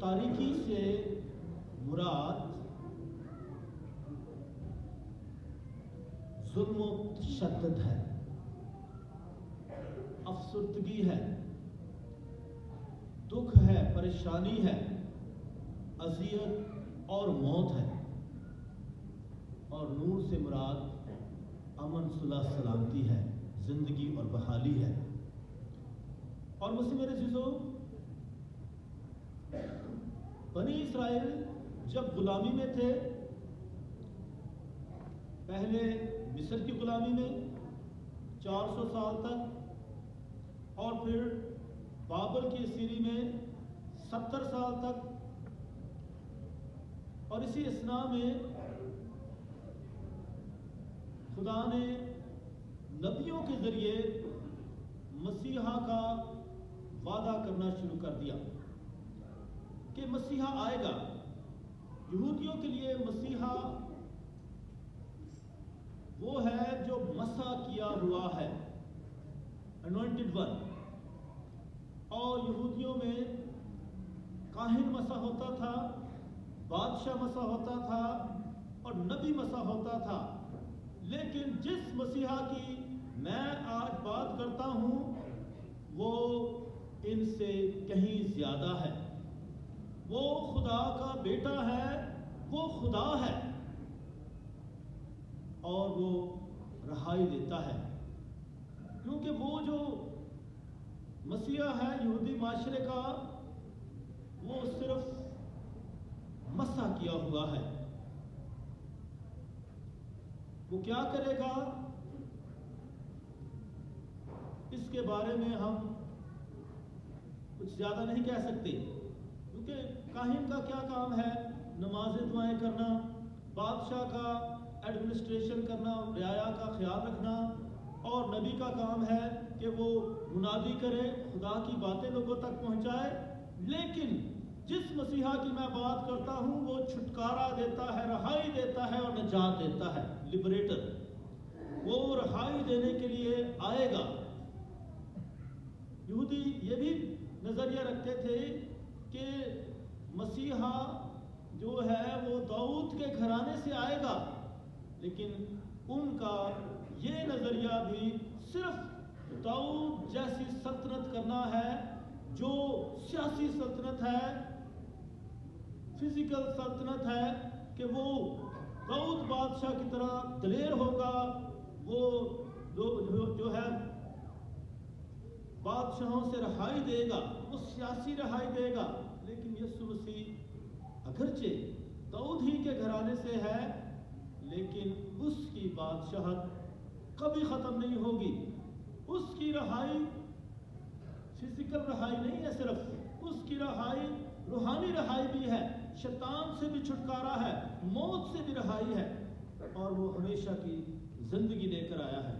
تاریکی سے مراد ظلم و تشدد ہے، افسردگی ہے، دکھ ہے، پریشانی ہے، اذیت اور موت ہے۔ اور نور سے مراد امن، صلح، سلامتی ہے، زندگی اور بحالی ہے۔ اور مجھ سے میرے عزیزو، بنی اسرائیل جب غلامی میں تھے، پہلے مصر کی غلامی میں 400 سال تک، اور پھر بابل کی اسیری میں 70 سال تک، اور اسی اثناء میں خدا نے نبیوں کے ذریعے مسیحا کا وعدہ کرنا شروع کر دیا کہ مسیحا آئے گا۔ یہودیوں کے لیے مسیحا وہ ہے جو مسح کیا ہوا ہے، انوائنٹڈ ون۔ اور یہودیوں میں کاہن مسح ہوتا تھا، بادشاہ مسح ہوتا تھا، اور نبی مسح ہوتا تھا۔ لیکن جس مسیحا کی میں آج بات کرتا ہوں وہ ان سے کہیں زیادہ ہے۔ وہ خدا کا بیٹا ہے، وہ خدا ہے، اور وہ رہائی دیتا ہے۔ کیونکہ وہ جو مسیحا ہے یہودی معاشرے کا، وہ صرف مسح کیا ہوا ہے۔ وہ کیا کرے گا اس کے بارے میں ہم کچھ زیادہ نہیں کہہ سکتے، کیونکہ کاہن کا کیا کام ہے؟ نمازیں دعائیں کرنا، بادشاہ کا ایڈمنسٹریشن کرنا، رعایا کا خیال رکھنا، اور نبی کا کام ہے کہ وہ منادی کرے، خدا کی باتیں لوگوں تک پہنچائے۔ لیکن جس مسیحا کی میں بات کرتا ہوں وہ چھٹکارا دیتا ہے، رہائی دیتا ہے اور نجات دیتا ہے، لبریٹر۔ وہ رہائی دینے کے لیے آئے گا۔ یہودی یہ بھی نظریہ رکھتے تھے کہ مسیحا جو ہے وہ داؤد کے گھرانے سے آئے گا، لیکن ان کا یہ نظریہ بھی صرف داؤد جیسی سلطنت کرنا ہے، جو سیاسی سلطنت ہے، فزیکل سلطنت ہے، کہ وہ داؤد بادشاہ کی طرح دلیر ہوگا، وہ جو ہے بادشاہوں سے رہائی دے گا، وہ سیاسی رہائی دے گا۔ لیکن یسوع مسیح اگرچہ داؤد ہی کے گھرانے سے ہے، لیکن اس کی بادشاہت کبھی ختم نہیں ہوگی۔ اس کی رہائی فزیکل رہائی نہیں ہے، صرف اس کی رہائی روحانی رہائی بھی ہے، شیطان سے بھی چھٹکارا ہے، موت سے بھی رہائی ہے، اور وہ ہمیشہ کی زندگی لے کر آیا ہے۔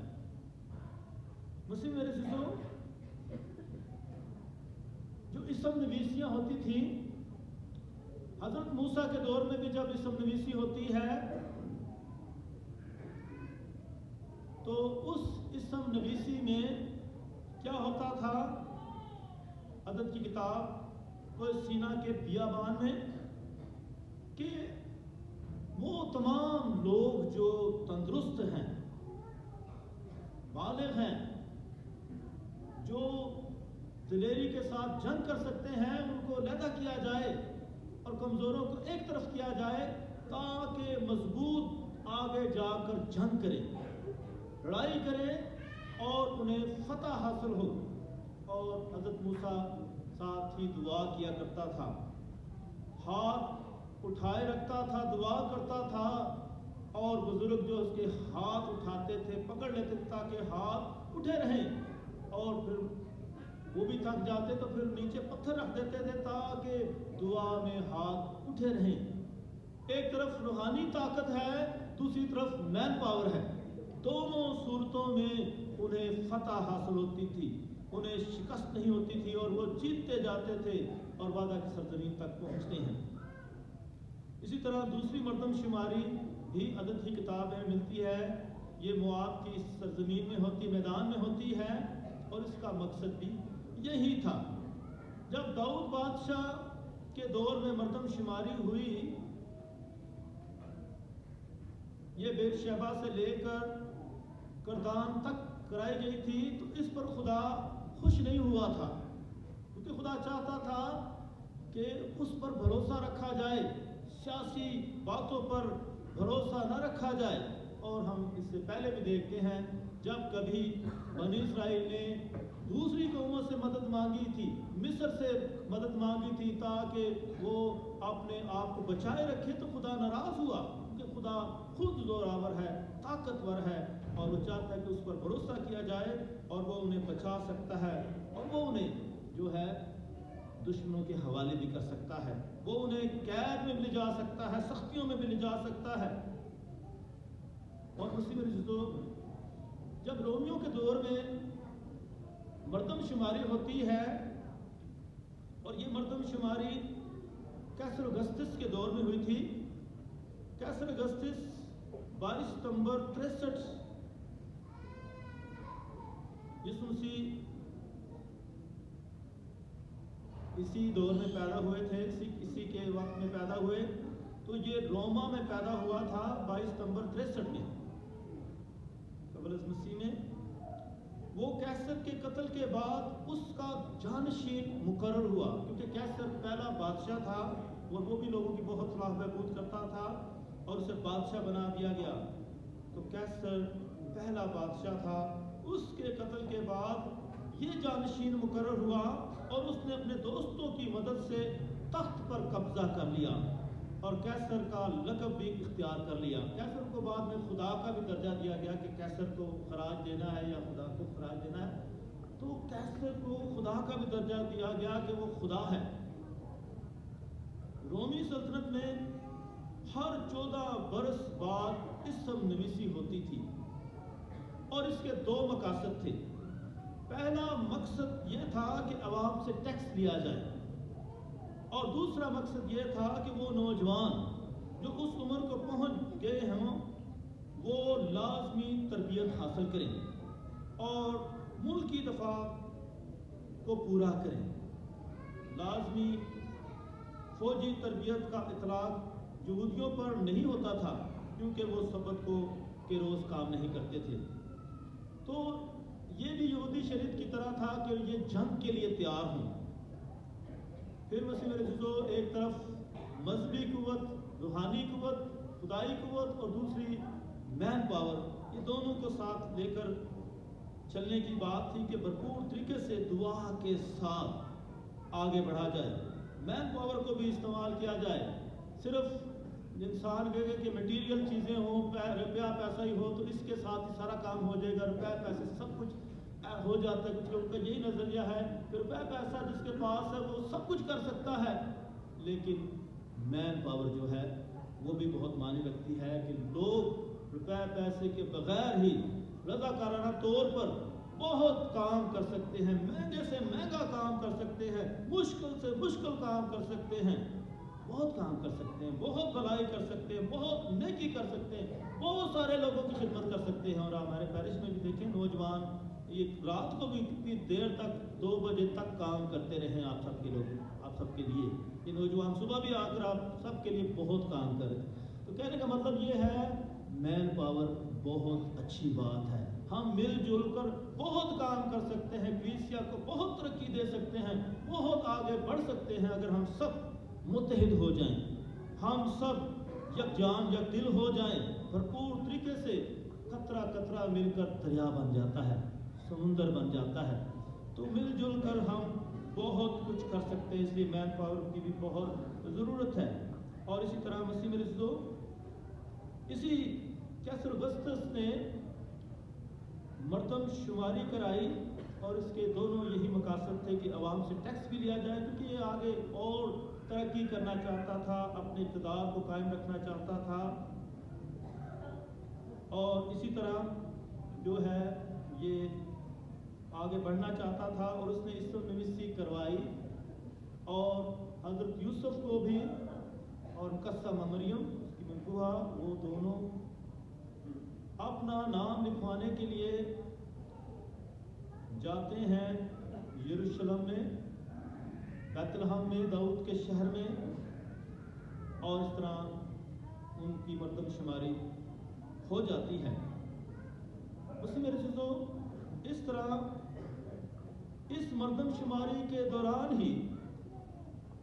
مسیح میرے عزیزو، جو اسم نویسیاں ہوتی تھیں، حضرت موسیٰ کے دور میں بھی جب اسم نویسی ہوتی ہے تو اس اسم نویسی میں کیا ہوتا تھا؟ عدد کی کتاب وہ سینا کے بیابان میں، کہ وہ تمام لوگ جو تندرست ہیں، بالغ ہیں، جو دلیری کے ساتھ جنگ کر سکتے ہیں، ان کو علیحدہ کیا جائے اور کمزوروں کو ایک طرف کیا جائے، تاکہ مضبوط آگے جا کر جنگ کریں، لڑائی کریں اور انہیں فتح حاصل ہو۔ اور حضرت موسیٰ ساتھ ہی دعا کیا کرتا تھا، ہاتھ اٹھائے رکھتا تھا، دعا کرتا تھا، اور بزرگ جو اس کے ہاتھ اٹھاتے تھے پکڑ لیتے تھے تاکہ ہاتھ اٹھے رہیں، اور پھر وہ بھی تھک جاتے تو پھر نیچے پتھر رکھ دیتے تھے تاکہ دعا میں ہاتھ اٹھے رہیں۔ ایک طرف روحانی طاقت ہے، دوسری طرف مین پاور ہے، دونوں صورتوں میں انہیں فتح حاصل ہوتی تھی، انہیں شکست نہیں ہوتی تھی، اور وہ جیتتے جاتے تھے اور وعدہ کی سرزمین تک پہنچتے ہیں۔ اسی طرح دوسری مردم شماری بھی عدد کی کتاب میں ملتی ہے، یہ مواب کی سرزمین میں ہوتی، میدان میں ہوتی ہے، اور اس کا مقصد بھی یہی تھا۔ جب داؤد بادشاہ کے دور میں مردم شماری ہوئی، یہ بیت شیبہ سے لے کر کردان تک کرائی گئی تھی، تو اس پر خدا خوش نہیں ہوا تھا، کیونکہ خدا چاہتا تھا کہ اس پر بھروسہ رکھا جائے، سیاسی باتوں پر بھروسہ نہ رکھا جائے۔ اور ہم اس سے پہلے بھی دیکھتے ہیں جب کبھی بنی اسرائیل نے دوسری قوموں سے مدد مانگی تھی، مصر سے مدد مانگی تھی تاکہ وہ اپنے آپ کو بچائے رکھے، تو خدا ناراض ہوا، کیونکہ خدا خود زوراور ہے، طاقتور ہے، اور وہ چاہتا ہے کہ اس پر بھروسہ کیا جائے اور وہ انہیں بچا سکتا ہے، اور وہ انہیں جو ہے دشمنوں کے حوالے بھی کر سکتا ہے، وہ انہیں قید میں بھی لے جا سکتا ہے، سختیوں میں بھی لے جا سکتا ہے۔ اور اسی وجہ سے جب رومیوں کے دور میں مردم شماری ہوتی ہے، اور یہ مردم شماری کیسر اگستس کے دور میں ہوئی تھی، کیسر اگستس 22 ستمبر 63 یسوع مسیح اسی دور میں پیدا ہوئے تھے، اسی کے وقت میں پیدا ہوئے، تو یہ روما میں پیدا ہوا تھا 22 ستمبر 63 میں قبل از مسیح میں۔ وہ کیسر کے قتل کے بعد اس کا جانشین مقرر ہوا، کیونکہ کیسر پہلا بادشاہ تھا اور وہ بھی لوگوں کی بہت فلاح بہبود کرتا تھا، اور اسے بادشاہ بنا دیا گیا۔ تو کیسر پہلا بادشاہ تھا، اس کے قتل کے بعد یہ جانشین مقرر ہوا، اور اس نے اپنے دوستوں کی مدد سے تخت پر قبضہ کر لیا اور کیسر کا لقب بھی اختیار کر لیا۔ کیسر کو بعد میں خدا کا بھی درجہ دیا گیا کہ کیسر کو خراج دینا ہے یا خدا کو خراج دینا ہے، تو کیسر کو خدا کا بھی درجہ دیا گیا کہ وہ خدا ہے۔ رومی سلطنت میں ہر 14 برس بعد اسم نویسی ہوتی تھی، اور اس کے 2 مقاصد تھے۔ پہلا مقصد یہ تھا کہ عوام سے ٹیکس لیا جائے، اور دوسرا مقصد یہ تھا کہ وہ نوجوان جو اس عمر کو پہنچ گئے ہوں وہ لازمی تربیت حاصل کریں اور ملکی دفاع کو پورا کریں۔ لازمی فوجی تربیت کا اطلاق یہودیوں پر نہیں ہوتا تھا، کیونکہ وہ سبت کو کے روز کام نہیں کرتے تھے۔ تو یہ بھی یہودی شریعت کی طرح تھا کہ یہ جنگ کے لیے تیار ہوں۔ پھر مسیح رسول ایک طرف مذہبی قوت، روحانی قوت، خدائی قوت، اور دوسری مین پاور، یہ دونوں کو ساتھ لے کر چلنے کی بات تھی کہ بھرپور طریقے سے دعا کے ساتھ آگے بڑھا جائے، مین پاور کو بھی استعمال کیا جائے۔ صرف انسان کہے کہ میٹیریل چیزیں ہوں، روپیہ پیسہ ہی ہو تو اس کے ساتھ ہی سارا کام ہو جائے گا، روپیہ پیسے سب کچھ ہو جاتا ہے۔ کچھ لوگوں کا یہی نظریہ ہے کہ روپیہ پیسہ جس کے پاس ہے وہ سب کچھ کر سکتا ہے، لیکن مین پاور جو ہے وہ بھی بہت معنی رکھتی ہے کہ لوگ روپیہ پیسے کے بغیر ہی رضاکارانہ طور پر بہت کام کر سکتے ہیں، مہنگے سے مہنگا کام کر سکتے ہیں، مشکل سے مشکل کام کر سکتے ہیں، بہت کام کر سکتے ہیں، بہت بھلائی کر سکتے ہیں، بہت نیکی کر سکتے ہیں، بہت سارے لوگوں کی خدمت کر سکتے ہیں۔ اور ہمارے پیرس میں بھی دیکھیں نوجوان یہ رات کو بھی کتنی دیر تک 2 بجے تک کام کرتے رہے، آپ سب کے لوگ، آپ سب کے لیے یہ نوجوان صبح بھی آ کر آپ سب کے لیے بہت کام کریں۔ تو کہنے کا مطلب یہ ہے مین پاور بہت اچھی بات ہے، ہم مل جل کر بہت کام کر سکتے ہیں، کلیسیا کو بہت ترقی دے سکتے ہیں، بہت آگے بڑھ سکتے ہیں اگر ہم سب متحد ہو جائیں، ہم سب یکجان یک دل ہو جائیں، بھرپور طریقے سے قطرہ قطرہ مل کر دریا بن جاتا ہے، سمندر بن جاتا ہے۔ تو مل جل کر ہم بہت کچھ کر سکتے ہیں، اس لیے مین پاور کی بھی بہت ضرورت ہے۔ اور اسی طرح مسیح میں رسول اسی کیسر اگستس نے مردم شماری کرائی، اور اس کے دونوں یہی مقاصد تھے کہ عوام سے ٹیکس بھی لیا جائے، کیونکہ یہ آگے اور ترقی کرنا چاہتا تھا، اپنے اقتدار کو قائم رکھنا چاہتا تھا، اور اسی طرح جو ہے یہ آگے بڑھنا چاہتا تھا، اور اس نے اسم نویسی کروائی، اور حضرت یوسف کو بھی اور قسم مریم اس کی منقوہ، وہ دونوں اپنا نام لکھوانے کے لیے جاتے ہیں یروشلم میں बैतलहम में, दाऊद के शहर में, और इस तरह उनकी मर्दमशुमारी हो जाती है। उसी मेरे चीज़ों, इस तरह इस मर्दमशुमारी के दौरान ही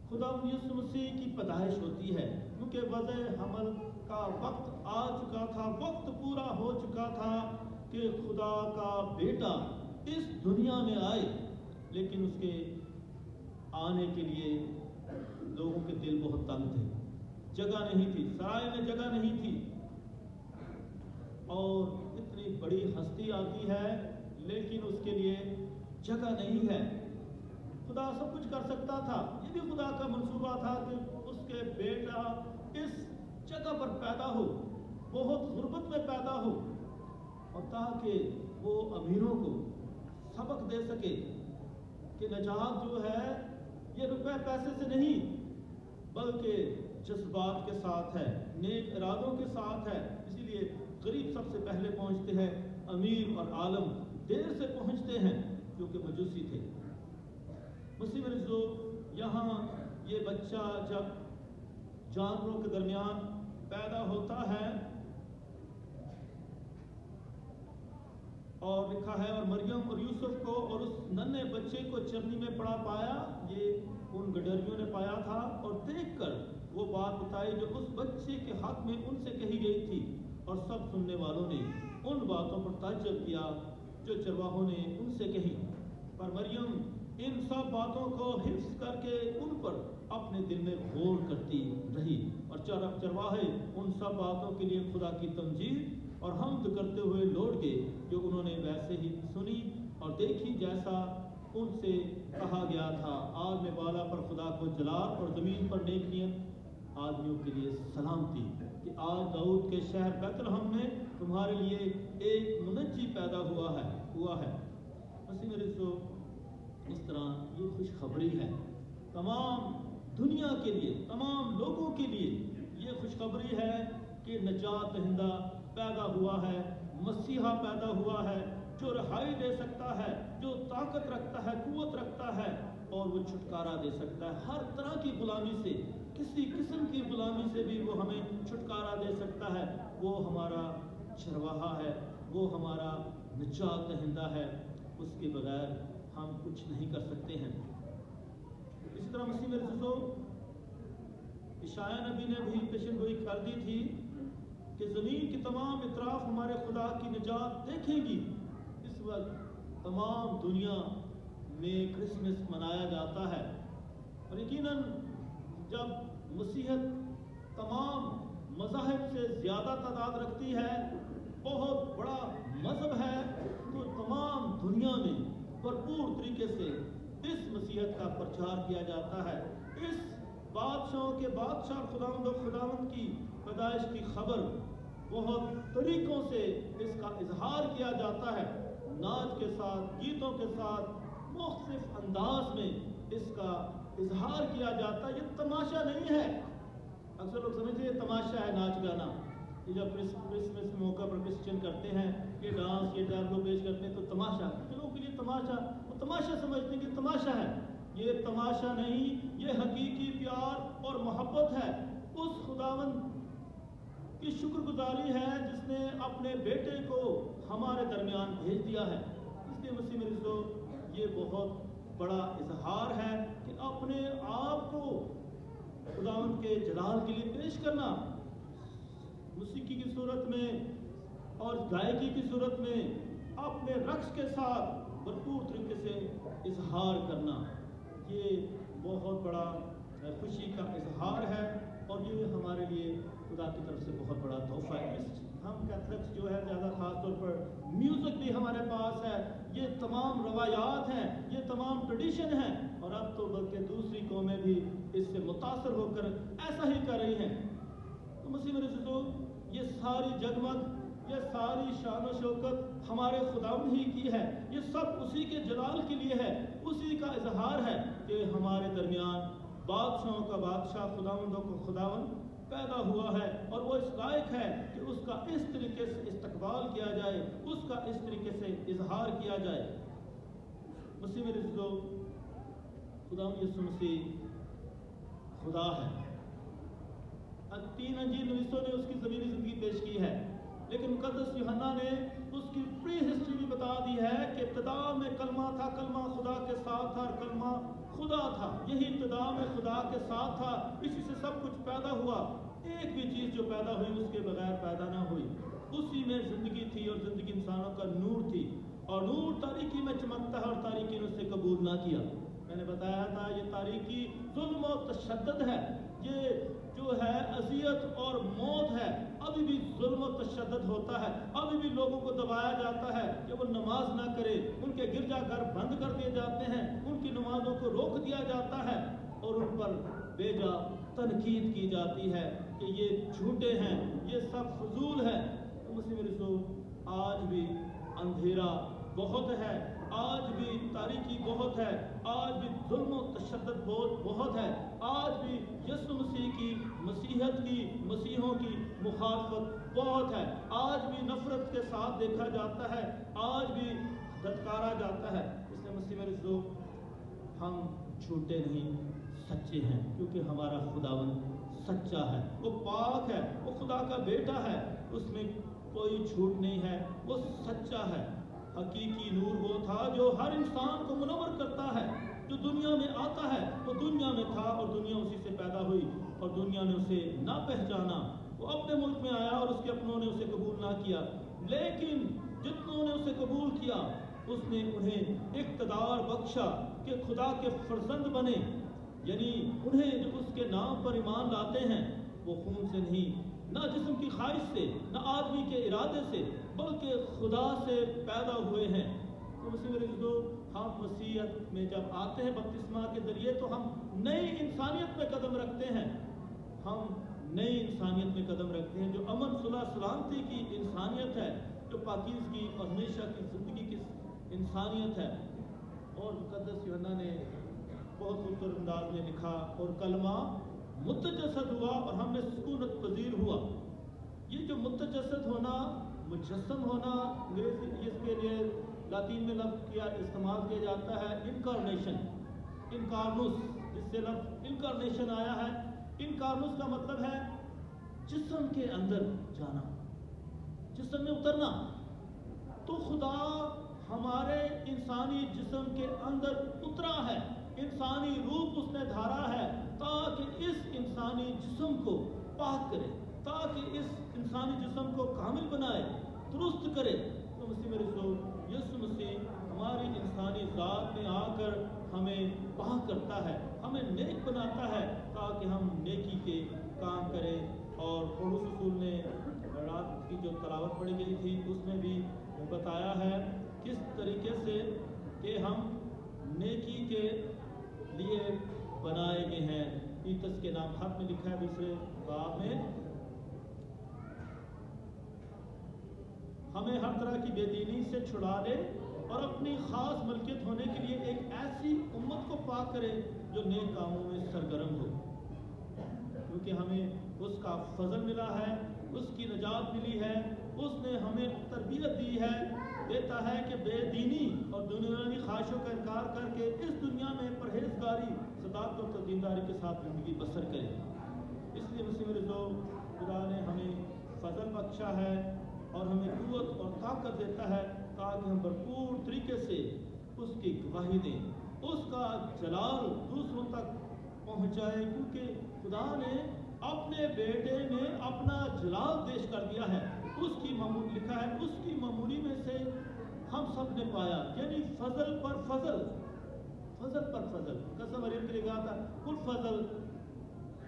खुदा यीशु मसीह की पैदाइश होती है, क्योंकि वज़े हमल का वक्त आ चुका था, वक्त पूरा हो चुका था कि खुदा का बेटा इस दुनिया में आए। लेकिन उसके आने के लिए लोगों के दिल बहुत तंग थे, जगह नहीं थी, सराय में जगह नहीं थी। और इतनी बड़ी हस्ती आती है लेकिन उसके लिए जगह नहीं है। खुदा सब कुछ कर सकता था, ये भी खुदा का मंसूबा था कि उसके बेटा इस जगह पर पैदा हो, बहुत गुर्बत में पैदा हो, और ताकि वो अमीरों को सबक दे सके कि नजात जो है ये रुपए पैसे से नहीं बल्कि जज्बात के साथ है, नेक इरादों के साथ है। इसीलिए गरीब सबसे पहले पहुंचते हैं, अमीर और आलम देर से पहुंचते हैं, क्योंकि मजूसी थे। मसीह में जो यहाँ ये बच्चा जब जानवरों के दरमियान पैदा होता है, और लिखा है और मरियम और यूसुफ को और उस नन्हे बच्चे को चरनी में पड़ा पाया, ये उन गडरियों ने पाया था, और देखकर वो बात बताई जो उस बच्चे के हक में उनसे कही गई थी, और सब सुनने वालों ने उन बातों पर ताज्जुब किया जो चरवाहों ने उनसे कही। पर मरियम इन सब बातों को हिफ्ज करके उन पर अपने दिल में गौर करती रही, और चरवाहे उन सब बातों के लिए खुदा की तमजीद और हम्द करते हुए लौट गए, जो उन्होंने वैसे ही सुनी और देखी जैसा उनसे कहा गया था। आग में बाला पर खुदा को जलाल और ज़मीन पर नेक नियत आदमियों के लिए सलामती, कि आज दाऊद के शहर बैतलहम में तुम्हारे लिए एक मुनज्जी पैदा हुआ है। मसीह मेरे सो इस तरह ये खुशखबरी है तमाम दुनिया के लिए, तमाम लोगों के लिए ये खुशखबरी है कि नजात दहिंदा पैदा हुआ है, मसीहा पैदा हुआ है, जो रहाई दे सकता है, जो ताकत रखता है, कुव्वत रखता है, और वो छुटकारा दे सकता है हर तरह की गुलामी से, किसी किस्म की गुलामी से भी वो हमें छुटकारा दे सकता है। वो हमारा चरवाहा है, वो हमारा निजात दहिंदा है, उसके बगैर हम कुछ नहीं कर सकते हैं। इसी तरह मसीह मेरे दोस्तों, इशाया नबी ने भी पेशेनगोई कर दी थी कि ज़मीन की तमाम इतराफ हमारे खुदा की निजात देखेंगी। इस वक्त तमाम दुनिया में क्रिसमस मनाया जाता है, और यकीनन जब मसीहत तमाम मज़ाहिब से ज़्यादा तादाद रखती है, बहुत बड़ा मज़हब है, तो तमाम दुनिया में भरपूर तरीके से इस मसीहत का प्रचार किया जाता है। इस बादशाहों के बादशाह खुदावंद की पैदाइश की खबर बहुत तरीकों से इसका इजहार किया जाता है, नाच के साथ, गीतों के साथ, मुख्तलिफ अंदाज में इसका इजहार किया जाता है। ये तमाशा नहीं है। अक्सर लोग समझते हैं तमाशा है नाच गाना, कि जब क्रिसमस के मौका पर क्रिश्चियन करते हैं कि डांस ये टैबलो पेश करते हैं तो तमाशा, लोगों के लिए तमाशा, वो तमाशा समझते हैं कि तमाशा है। ये तमाशा नहीं, ये हकीकी प्यार और मोहब्बत है, उस खुदावंद की शुक्रगुजारी है जिसने अपने बेटे को हमारे दरमियान भेज दिया है। इसलिए मसीह मेरे दोस्तों, ये बहुत बड़ा इजहार है कि अपने आप को खुदावंद के जलाल के लिए पेश करना, मौसीकी की सूरत में और गायकी की सूरत में अपने रक्स के साथ भरपूर तरीके से इजहार करना, ये बहुत बड़ा खुशी का इजहार है, और ये हमारे लिए खुदा की तरफ से बहुत बड़ा तोहफा है। हम कैथलिक्स जो है ज़्यादा ख़ास तौर पर म्यूज़िक भी हमारे पास है, ये तमाम रवायात हैं, ये तमाम ट्रेडिशन हैं, और अब तो बल्कि दूसरी कौमें भी इससे मुतासर होकर ऐसा ही कर रही हैं। तो मसीह मेरे दोस्तों, ये सारी जगमग, ये सारी शान और शौकत हमारे खुदावंद ही की है, ये सब उसी के जलाल के लिए है, उसी का इजहार है कि हमारे दरमियान बादशाहों का बादशाह, खुदावंदों को खुदावंद पैदा हुआ है, और वो इस लायक है कि उसका इस तरीके से इस्तकबाल किया जाए, उसका इस तरीके से इजहार किया जाए। मसीह मेरे दोस्तों, खुदा यीशु मसीह खुदा है। 3 अंजील नवीसों ने उसकी ज़मीनी ज़िंदगी पेश की है, लेकिन मुक़द्दस यूहन्ना ने उसकी प्री हिस्ट्री भी बता दी है कि इब्तिदा में कलमा था, कलमा खुदा के साथ था और कलमा खुदा था। यही इब्तिदा में खुदा के साथ था, इसी से सब कुछ पैदा हुआ। एक भी चीज़ जो पैदा हुई उसके बगैर पैदा ना हुई। उसी में ज़िंदगी थी और ज़िंदगी इंसानों का नूर थी, और नूर तारीकी में चमकता है और तारीकी ने उसे कबूल ना किया। मैंने बताया था ये तारीकी जुल्म और तशद्दुद है, ये जो है अज़ियत और मौत है। अभी भी जुल्म और तशद्दुद होता है, अभी भी लोगों को दबाया जाता है कि वो नमाज ना करे, उनके गिरजाघर बंद कर दिए जाते हैं, उनकी नमाजों को रोक दिया जाता है और उन पर बेजा तनकीद की जाती है कि ये झूठे हैं, ये सब फजूल है। तो मुस्लिम रसूल, आज भी अंधेरा बहुत है, आज भी तारीकी बहुत है, आज भी जुल्म और तशद्दुद बहुत है, आज भी यीशु मसीह की मसीहत की, मसीहों की मुखालफत बहुत है, आज भी नफरत के साथ देखा जाता है, आज भी धत्कारा जाता है। इसलिए मुस्लिम रसूल, हम झूठे नहीं सच्चे हैं, क्योंकि हमारा खुदावंद सच्चा है, वो पाक है, वो खुदा का बेटा है, उसमें कोई झूठ नहीं है, वो सच्चा है। हकीकी नूर वो था जो हर इंसान को मुनव्वर करता है। जो दुनिया में आता है वो दुनिया में था और दुनिया उसी से पैदा हुई, और दुनिया ने उसे ना पहचाना। वो अपने मुल्क में आया और उसके अपनों ने उसे कबूल ना किया, लेकिन जितनों ने उसे कबूल किया उसने उन्हें इक़्तिदार बख्शा कि खुदा के फर्जंद बने। यानी उन्हें जो उसके नाम पर ईमान लाते हैं वो खून से नहीं, ना जिस्म की ख्वाहिश से, ना आदमी के इरादे से, बल्कि खुदा से पैदा हुए हैं। तो हम मसीहत में जब आते हैं बपतिस्मा के जरिए, तो हम नई इंसानियत में कदम रखते हैं। हम नई इंसानियत में कदम रखते हैं जो अमन सुलह सलामती की इंसानियत है, जो पाकीज़गी और हमेशा की ज़िंदगी की इंसानियत है। और मुक़द्दस यूहन्ना ने बहुत खूबसूरत अंदाज में लिखा, और कलमा मुतजस्सद हुआ और हमने सुकूनत पजीर हुआ। ये जो मुतजस्सद होना, मुजस्सम होना, अंग्रेजी इसके लिए लातीन में लफ्ज़ किया इस्तेमाल किया जाता है इनकारनेशन, इनकारनुस, जिससे लफ्ज़ इनकारनेशन आया है। इनकारनुस का मतलब है जिस्म के अंदर जाना, जिस्म में उतरना। तो खुदा हमारे इंसानी जिस्म के अंदर उतरा है, इंसानी रूप उसने धारा है, ताकि इस इंसानी जिस्म को पाक करे, ताकि इस इंसानी जिस्म को कामिल बनाए, दुरुस्त करे। तो मसीह मेरे दोस्त, यीशु मसीह हमारी इंसानी ज़ात में आकर हमें पाक करता है, हमें नेक बनाता है, ताकि हम नेकी के काम करें। और पौलुस रसूल ने रात की जो तलावत पढ़ी गई थी उसमें भी बताया है किस तरीके से कि हम नेकी के लिए बनाए गए हैं। तीतस के नाम खत में लिखा है 2 बाब में, हमें हर तरह की बेदीनी से छुड़ा ले और अपनी खास मलकियत होने के लिए एक ऐसी उम्मत को पाक करे जो नेक कामों में सरगर्म हो, क्योंकि हमें उसका फजल मिला है, उसकी नजात मिली है, उसने हमें तरबियत दी है, देता है कि बेदीनी और दुनियावी ख्वाहिशों का इनकार करके इस दुनिया में परहेजगारी, सदाकत और दीनदारी के साथ ज़िंदगी बसर करें। इसलिए मुस्लिम रसूल, खुदा ने हमें फजल बख्शा है और हमें कुव्वत और ताकत देता है ताकि हम भरपूर तरीके से उसकी गवाही दें, उसका जलाल दूसरों तक पहुँचाए, क्योंकि खुदा ने अपने बेटे में अपना जलाल पेश कर दिया है। उसकी मामूल लिखा है, उसकी मामूली में से हम सब ने पाया, यानी फजल पर फजल, फजल पर फजल। कसम मरियम के लिए कहा था कुल फजल,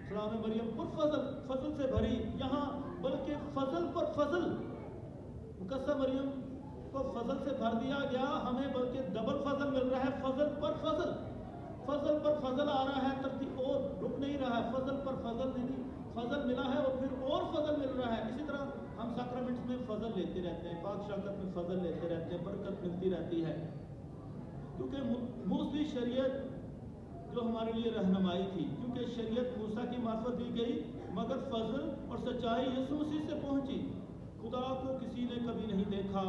सलाम मरियम कुल फजल, फजल से भरी, यहाँ बल्कि फजल पर फजल। कसम मरियम को फजल से भर दिया गया, हमें बल्कि डबल फजल मिल रहा है, फजल पर फजल, फजल पर फजल आ रहा है, तरतीब और रुक नहीं रहा है, फजल पर फजल नहीं, फजल मिला है और फिर और फजल मिल रहा है। इसी तरह हम सैक्रामेंट्स में फजल लेते रहते हैं, पाक शाकत में फजल लेते रहते हैं, बरकत मिलती रहती है, क्योंकि मूसी शरीयत जो हमारे लिए रहनुमाई थी, क्योंकि शरीयत मूसा की मार्फत दी गई, मगर फजल और सच्चाई यीशु मसीह से पहुंची। खुदा को किसी ने कभी नहीं देखा,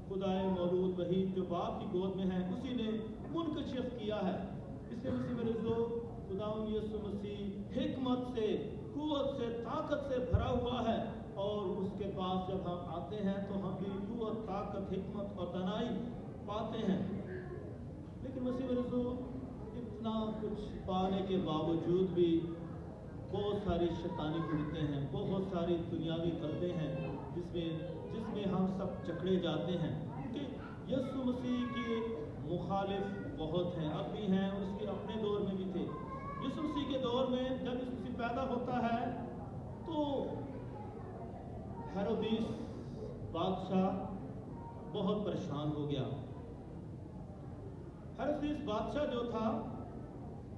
खुदाए मौलूद वही जो बाप की गोद में है उसी ने मुनकशिफ किया है। इसलिए मसीह मेरे قوت سے بھرا ہوا ہے، اور اس کے پاس جب ہم آتے ہیں تو ہم بھی قوت، طاقت، حکمت اور دانائی پاتے ہیں۔ لیکن مسیح رسول اتنا کچھ پانے کے باوجود بھی بہت ساری شیطانی قوتیں ہیں، بہت ساری دنیاوی غلبے ہیں جس میں ہم سب جکڑے جاتے ہیں، کیونکہ یسوع مسیح کے مخالف بہت ہیں، اب بھی ہیں، اور اس کے اپنے دور میں بھی تھے۔ یسوع مسیح کے دور میں جب یسوع مسیح پیدا ہوتا ہے تو ہیرودیس بادشاہ بہت پریشان ہو گیا۔ ہیرودیس بادشاہ جو تھا،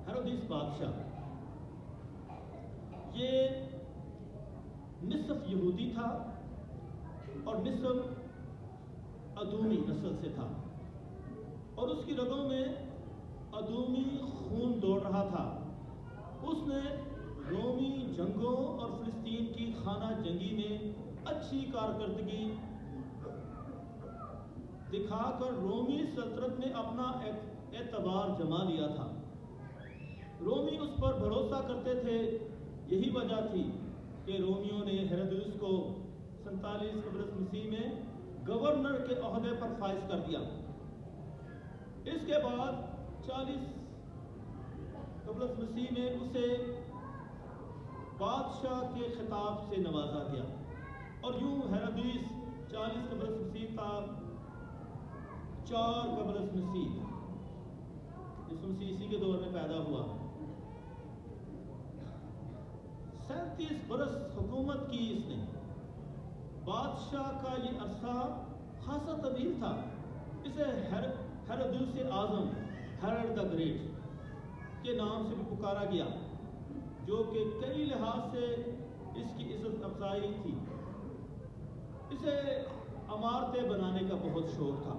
ہیرودیس بادشاہ یہ نصف یہودی تھا اور نصف ادومی نسل سے تھا، اور اس کی رگوں میں ادومی خون دوڑ رہا تھا۔ اس نے رومی جنگوں اور فلسطین کی خانہ جنگی میں اچھی کارکردگی دکھا کر رومی سلطنت میں اپنا اعتبار جما لیا تھا۔ رومی اس پر بھروسہ کرتے تھے، یہی وجہ تھی کہ رومیوں نے ہیرودیس کو 47 قبل مسیح میں گورنر کے عہدے پر فائز کر دیا۔ اس کے بعد 40 قبل مسیح میں اسے بادشاہ کے خطاب سے نوازا گیا، اور یوں ہیرودیس 40 قبل مسیح تا 4 قبل مسیح، یسوع مسیح اسی کے دور میں پیدا ہوا، 37 برس حکومت کی اس نے۔ بادشاہ کا یہ عرصہ خاصا طویل تھا۔ اسے ہیرودیس اعظم، ہیرڈ دا گریٹ کے نام سے بھی پکارا گیا، جو کہ کئی لحاظ سے اس کی عزت افزائی تھی۔ اسے عمارتیں بنانے کا بہت شوق تھا،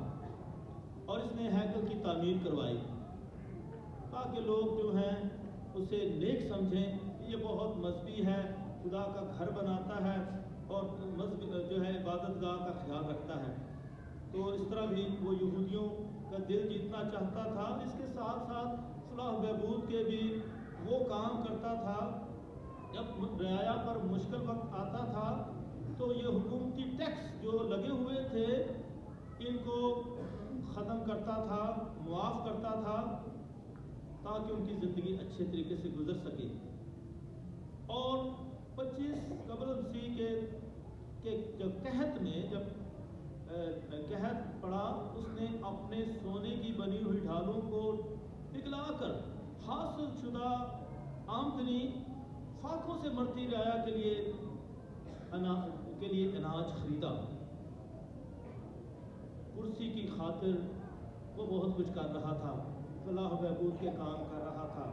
اور اس نے ہیکل کی تعمیر کروائی تاکہ لوگ جو ہیں اسے نیک سمجھیں، یہ بہت مذہبی ہے، خدا کا گھر بناتا ہے اور مذہب جو ہے عبادت گاہ کا خیال رکھتا ہے۔ تو اس طرح بھی وہ یہودیوں کا دل جیتنا چاہتا تھا، اس کے ساتھ ساتھ صلاح بہبود کے بھی وہ کام کرتا تھا۔ جب رعایا پر مشکل وقت آتا تھا تو یہ حکومتی ٹیکس جو لگے ہوئے تھے ان کو ختم کرتا تھا، معاف کرتا تھا، تاکہ ان کی زندگی اچھے طریقے سے گزر سکے۔ اور 25 قبل مسیح کے جب قحط پڑا، اس نے اپنے سونے کی بنی ہوئی ڈھالوں کو پگھلا کر حاصل شدہ آمدنی فاقوں سے مرتی رعایا کے لیے اناج خریدا۔ کرسی کی خاطر وہ بہت کچھ کر رہا تھا، فلاح و بہبود کے کام کر رہا تھا۔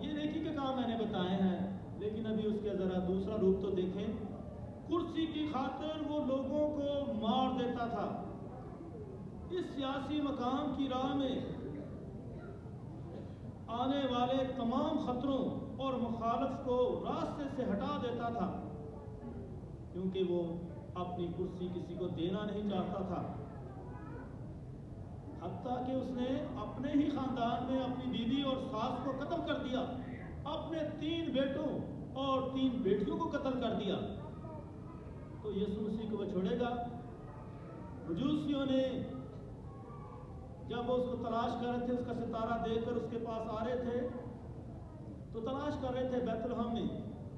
یہ نیکی کے کام میں نے بتائے ہیں، لیکن ابھی اس کے ذرا دوسرا روپ تو دیکھیں۔ کرسی کی خاطر وہ لوگوں کو مار دیتا تھا۔ اس سیاسی مقام کی راہ میں آنے والے تمام خطروں اور مخالف کو راستے سے ہٹا دیتا تھا، کیونکہ وہ اپنی کرسی کسی کو دینا نہیں چاہتا تھا۔ حتیٰ کہ اس نے اپنے ہی خاندان میں اپنی بیوی اور ساس کو قتل کر دیا، اپنے 3 بیٹوں اور 3 بیٹیوں کو قتل کر دیا۔ تو یسوع مسیح کو وہ چھوڑے گا؟ مجوسیوں نے جب وہ اس کو تلاش کر رہے تھے، اس کا ستارہ دیکھ کر اس کے پاس آ رہے تھے، تو تلاش کر رہے تھے بیت لحم میں،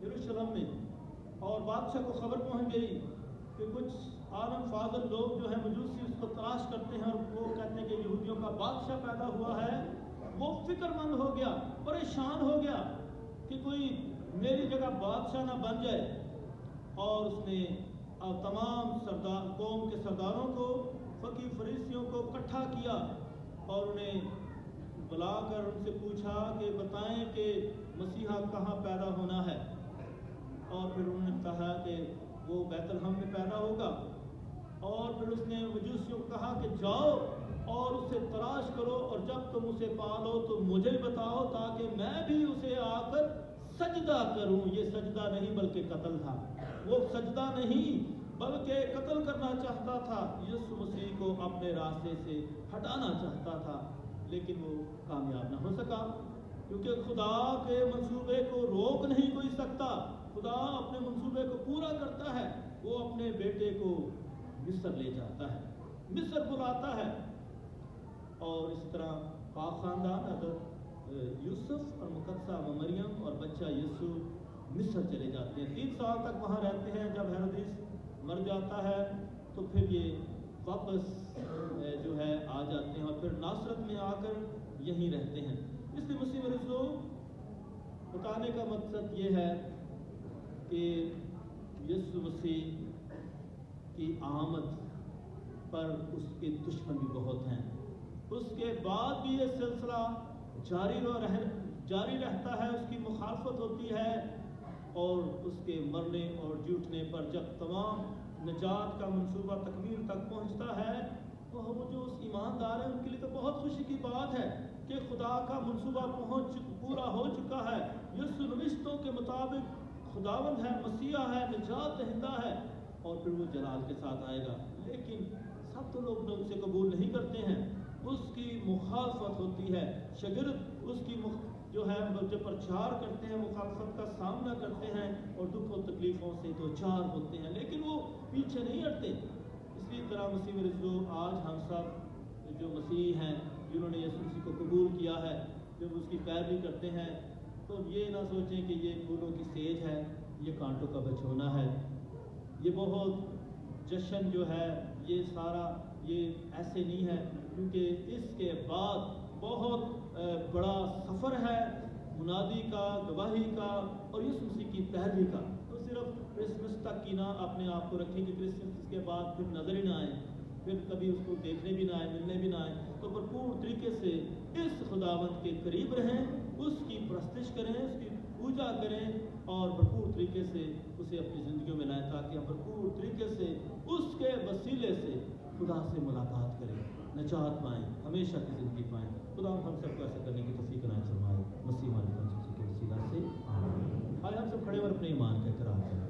یروشلم میں، اور بادشاہ کو خبر پہنچ گئی کہ کچھ عالم فاضل لوگ جو ہیں مجوسی اس کو تلاش کرتے ہیں، اور وہ کہتے ہیں کہ یہودیوں کا بادشاہ پیدا ہوا ہے۔ وہ فکر مند ہو گیا، پریشان ہو گیا کہ کوئی میری جگہ بادشاہ نہ بن جائے، اور اس نے تمام قوم کے سرداروں کو، فقیہ فریسیوں کو اکٹھا کیا، اور انہیں بلا کر ان سے پوچھا کہ بتائیں کہ مسیحا کہاں پیدا ہونا ہے، اور پھر انہوں نے کہا کہ وہ بیت لحم میں پیدا ہوگا۔ اور پھر اس نے مجوسیوں کو کہا کہ جاؤ اور اسے تلاش کرو، اور جب تم اسے پالو تو مجھے بتاؤ تاکہ میں بھی اسے آ کر سجدہ کروں۔ یہ سجدہ نہیں بلکہ قتل تھا، وہ سجدہ نہیں بلکہ قتل کرنا چاہتا تھا، یسوع مسیح کو اپنے راستے سے ہٹانا چاہتا تھا، لیکن وہ کامیاب نہ ہو سکا، کیونکہ خدا کے منصوبے کو روک نہیں کوئی سکتا۔ खुदा अपने मंसूबे को पूरा करता है। वो अपने बेटे को मिस्र ले जाता है, मिस्र बुलाता है। और इस तरह पाक खानदान हज़रत यूसुफ और मुकद्दसा मरियम और बच्चा यीशु मिस्र चले जाते हैं। 3 साल तक वहाँ रहते हैं। जब हेरोदेस मर जाता है तो फिर ये वापस जो है आ जाते हैं और फिर नासरत में आकर यहीं रहते हैं। इसलिए मसीह रसूल बताने का मकसद ये है कि यीशु मसीह की आमद पर उसके दुश्मन भी बहुत हैं। उसके बाद भी ये सिलसिला जारी रहता है, उसकी मुखालफत होती है। और उसके मरने और झूठने पर जब तमाम निजात का मंसूबा तकमील तक पहुंचता है तो वो जो उस ईमानदार है उनके लिए तो बहुत खुशी की बात है कि खुदा का मंसूबा पूरा हो चुका है। यीशु नविश्तों के मुताबिक खुदावंद है, मसीहा है, निजात दहिंदा है और फिर वो जलाल के साथ आएगा। लेकिन सब तो लोग उसे कबूल नहीं करते हैं, उसकी मुखालफत होती है। शागिर्द उसकी जो है जो प्रचार करते हैं मुखालफत का सामना करते हैं और दुख और तकलीफ़ों से दो चार होते हैं, लेकिन वो पीछे नहीं हटते। इसी तरह मसीह रसूल आज हम सब जो मसीह हैं जिन्होंने यीशु मसीह को कबूल किया है, जब उसकी पैरवी करते हैं तो ये ना सोचें कि ये फूलों की सेज है, ये कांटों का बचोना है। ये बहुत जश्न जो है ये सारा ये ऐसे नहीं है, क्योंकि इसके बाद बहुत बड़ा सफ़र है मुनादी का, गवाही का और यीशु मसीह की पैरवी का। तो सिर्फ क्रिसमस तक की ना अपने आप को रखें कि क्रिसमस के बाद फिर नज़र ही ना आए, फिर कभी उसको देखने भी ना आए, मिलने भी ना आए। तो भरपूर तरीके से इस खुदावंद के करीब रहें, उसकी परस्तिश करें, उसकी पूजा करें और भरपूर तरीके से उसे अपनी ज़िंदगियों में लाएं, ताकि हम भरपूर तरीके से उसके वसीले से खुदा से मुलाकात करें, निजात पाएँ, हमेशा की ज़िंदगी पाएँ। खुदा हम सबको ऐसा करने की तौफीक इनायत फरमाए। मसीह हमारे के वसीला से आमीन। आइए हम सब खड़े और अपने ईमान का इकरार करें।